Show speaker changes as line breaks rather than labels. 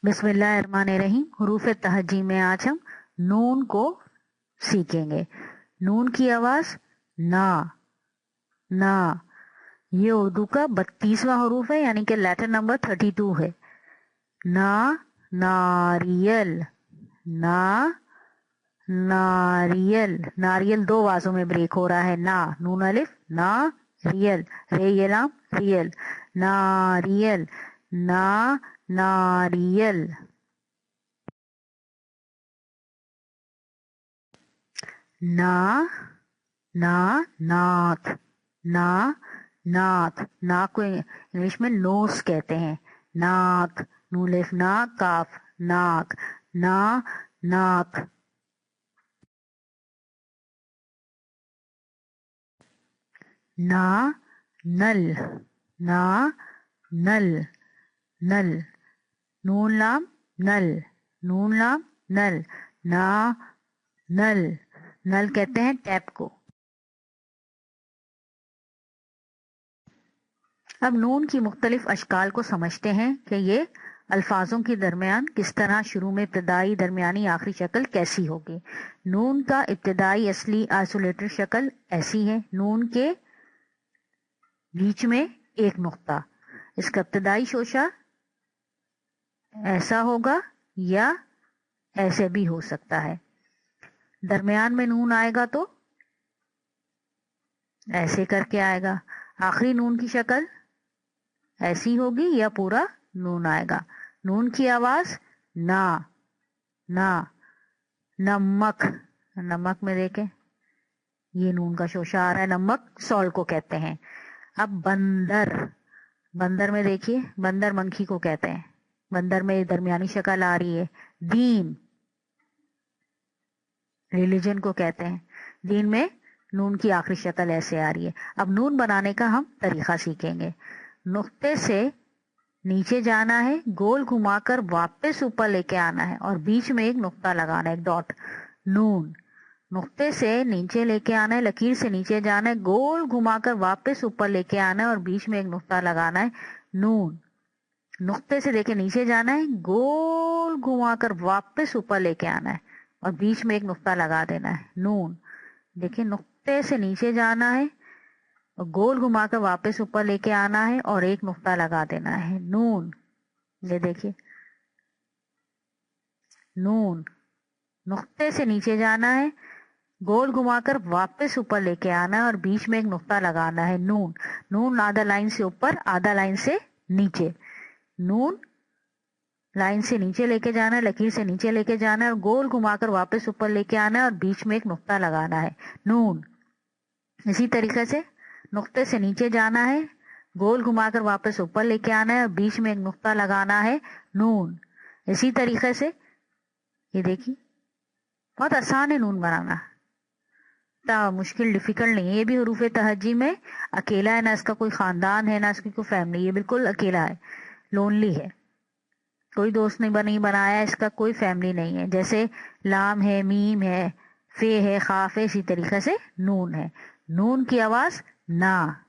बिस्मिल्लाहिर्रहमानिर्रहीम। हुरूफ तहज्जी में आज हम नून को सीखेंगे। नून की आवाज ना ना। ये उर्दू का 32वां हरूफ है, यानी कि लेटर नंबर 32 है। ना नारियल, ना नारियल। नारियल दो आवाजों में ब्रेक हो रहा है। ना नून अलिफ, ना रियल, रे ये लाम रियल, नारियल, ना नारियल। ना ना नाथ, ना नाथ। नाक को इंग्लिश में नोस कहते हैं। नाक, नून अलिफ ना, काफ नाक, ना नाक। ना नल, ना नल, नल। नून लाम नल, नून लाम नल, ना नल। नल कहते हैं टैप को। अब नून की मुख्तलिफ अशकाल को समझते हैं कि ये अल्फाजों के दरमियान किस तरह शुरू में इब्तदाई, दरमियानी, आखिरी शक्ल कैसी होगी। नून का इब्तदाई असली आइसोलेटेड शक्ल ऐसी है। नून के बीच में एक नुक्ता। इसका इब्तदाई शोशा ऐसा होगा या ऐसे भी हो सकता है। दरमियान में नून आएगा तो ऐसे करके आएगा। आखिरी नून की शक्ल ऐसी होगी या पूरा नून आएगा। नून की आवाज ना ना। नमक, नमक में देखें ये नून का शोशा आ रहा है। नमक सॉल्ट को कहते हैं। अब बंदर, बंदर में देखिए, बंदर मंकी को कहते हैं। बंदर में दरमियानी शक्ल आ रही है। दीन, रिलीजन को कहते हैं। दीन में नून की आखिरी शक्ल ऐसे आ रही है। अब नून बनाने का हम तरीका सीखेंगे। नुक्ते से नीचे जाना है, गोल घुमाकर वापस ऊपर लेके आना है और बीच में एक नुक्ता लगाना है, एक डॉट। नून, नुक्ते से नीचे लेके आना है, लकीर से नीचे जाना है, गोल घुमाकर वापस ऊपर लेके आना है और बीच में एक नुक्ता लगाना है। नून, नुक्ते से देखे नीचे जाना है, गोल घुमाकर वापस ऊपर लेके आना है और बीच में एक नुक्ता लगा देना है। नून, देखिए नुक्ते से नीचे जाना है और गोल घुमाकर वापस ऊपर लेके आना है और एक नुक्ता लगा देना है। नून, ये देखिए नून, नुक्ते से नीचे जाना है, गोल घुमाकर वापस ऊपर लेके आना है और बीच में एक नुक्ता लगाना है। नून, नून आधा लाइन से ऊपर, आधा लाइन से नीचे। नून लाइन से नीचे लेके जाना है, लकीर से नीचे लेके जाना है और गोल घुमाकर वापस ऊपर लेके आना है और बीच में एक नुक्ता लगाना है। नून, इसी तरीके से नुक्ते से नीचे जाना है, गोल घुमाकर वापस ऊपर लेके आना है और बीच में एक नुक्ता लगाना है। नून, इसी तरीके से ये देखिए बहुत आसान है नून बनाना, इतना मुश्किल डिफिकल्ट नहीं है। ये भी हरूफ तहज्जी में अकेला है, ना इसका कोई खानदान है, ना इसकी कोई फैमिली। ये बिल्कुल अकेला है, लोनली है, कोई दोस्त नहीं बनाया, इसका कोई फैमिली नहीं है। जैसे लाम है, मीम है, फे है, खाफ है, इसी तरीके से नून है। नून की आवाज ना।